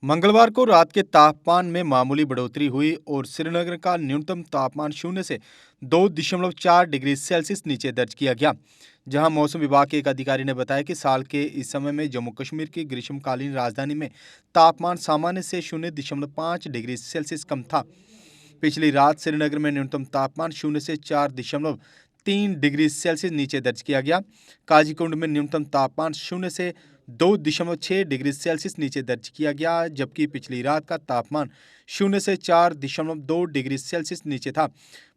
मंगलवार को रात के तापमान में मामूली बढ़ोतरी हुई और श्रीनगर का न्यूनतम तापमान 0 से 2.4 डिग्री सेल्सियस नीचे दर्ज किया गया। जहां मौसम विभाग के एक अधिकारी ने बताया कि साल के इस समय में जम्मू कश्मीर की ग्रीष्मकालीन राजधानी में तापमान सामान्य से 0.5 डिग्री सेल्सियस कम था। पिछली रात श्रीनगर में न्यूनतम तापमान 0 से 4.3 डिग्री सेल्सियस नीचे दर्ज किया गया। काजीकुंड में न्यूनतम तापमान 0 से 2.6 डिग्री सेल्सियस नीचे दर्ज किया गया, जबकि पिछली रात का तापमान 0 से 4.2 डिग्री सेल्सियस नीचे था।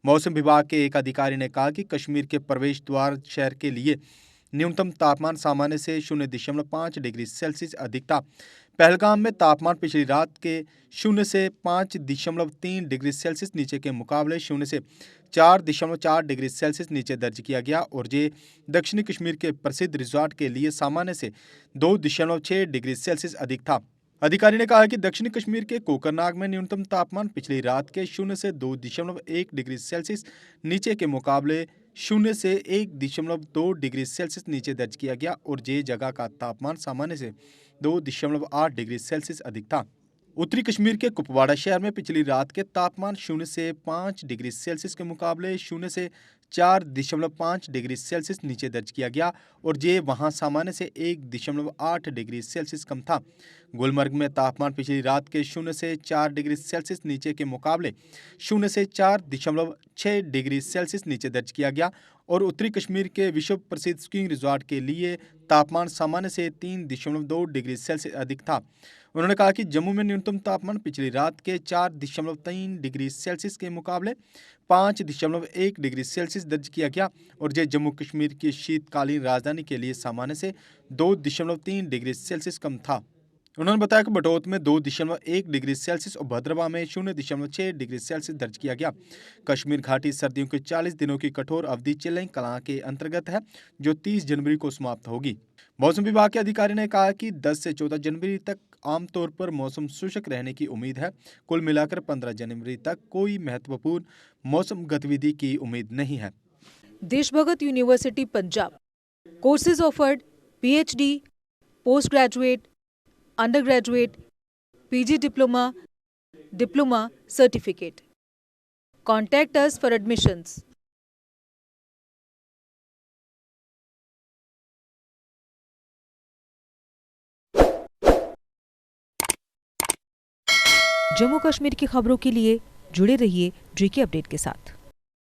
मौसम विभाग के एक अधिकारी ने कहा कि कश्मीर के प्रवेश द्वार शहर के लिए न्यूनतम तापमान सामान्य से 0.5 डिग्री सेल्सियस अधिक था। पहलगाम में तापमान पिछली रात के 0 से 5.3 डिग्री सेल्सियस नीचे के मुकाबले 0 से 4.4 डिग्री सेल्सियस नीचे दर्ज किया गया और ये दक्षिणी कश्मीर के प्रसिद्ध रिजॉर्ट के लिए सामान्य से 2.6 डिग्री सेल्सियस अधिक था। अधिकारी ने कहा कि दक्षिणी कश्मीर के कोकरनाग में न्यूनतम तापमान पिछली रात के 0 से 2.1 डिग्री सेल्सियस नीचे के मुकाबले 0 से 1.2 डिग्री सेल्सियस नीचे दर्ज किया गया और ये जगह का तापमान सामान्य से 2.8 डिग्री सेल्सियस अधिक था। उत्तरी कश्मीर के कुपवाड़ा शहर में पिछली रात के तापमान 0 से 5 डिग्री सेल्सियस के मुकाबले 0 से 4.5 डिग्री सेल्सियस नीचे दर्ज किया गया और ये वहां सामान्य से 1.8 डिग्री सेल्सियस कम था। गुलमर्ग में तापमान पिछली रात के 0 से 4 डिग्री सेल्सियस नीचे के मुकाबले 0 से 4.6 डिग्री सेल्सियस नीचे दर्ज किया गया और उत्तरी कश्मीर के विश्व प्रसिद्ध स्कीइंग रिजॉर्ट के लिए तापमान सामान्य से 3.2 डिग्री सेल्सियस अधिक था। उन्होंने कहा कि जम्मू में न्यूनतम तापमान पिछली रात के 4.3 डिग्री सेल्सियस के मुकाबले 5.1 डिग्री सेल्सियस दर्ज किया गया और यह जम्मू कश्मीर की शीतकालीन राजधानी के लिए सामान्य से 2.3 डिग्री सेल्सियस कम था। उन्होंने बताया कि बटौत में 2.1 डिग्री सेल्सियस और भद्रवाह में 0.6 डिग्री सेल्सियस दर्ज किया गया। कश्मीर घाटी सर्दियों के 40 दिनों की कठोर अवधि चिल्लई कलां के अंतर्गत है, जो 30 जनवरी को समाप्त होगी। मौसम विभाग के अधिकारी ने कहा कि 10 से 14 जनवरी तक आमतौर पर मौसम शुष्क रहने की उम्मीद है। कुल मिलाकर 15 जनवरी तक कोई महत्वपूर्ण मौसम गतिविधि की उम्मीद नहीं है। Deshbhagat university Punjab courses offered PhD, post graduate, undergraduate, PG diploma certificate. Contact us for admissions. Jammu Kashmir की खबरों के लिए जुड़े रहिए JK अपडेट के साथ।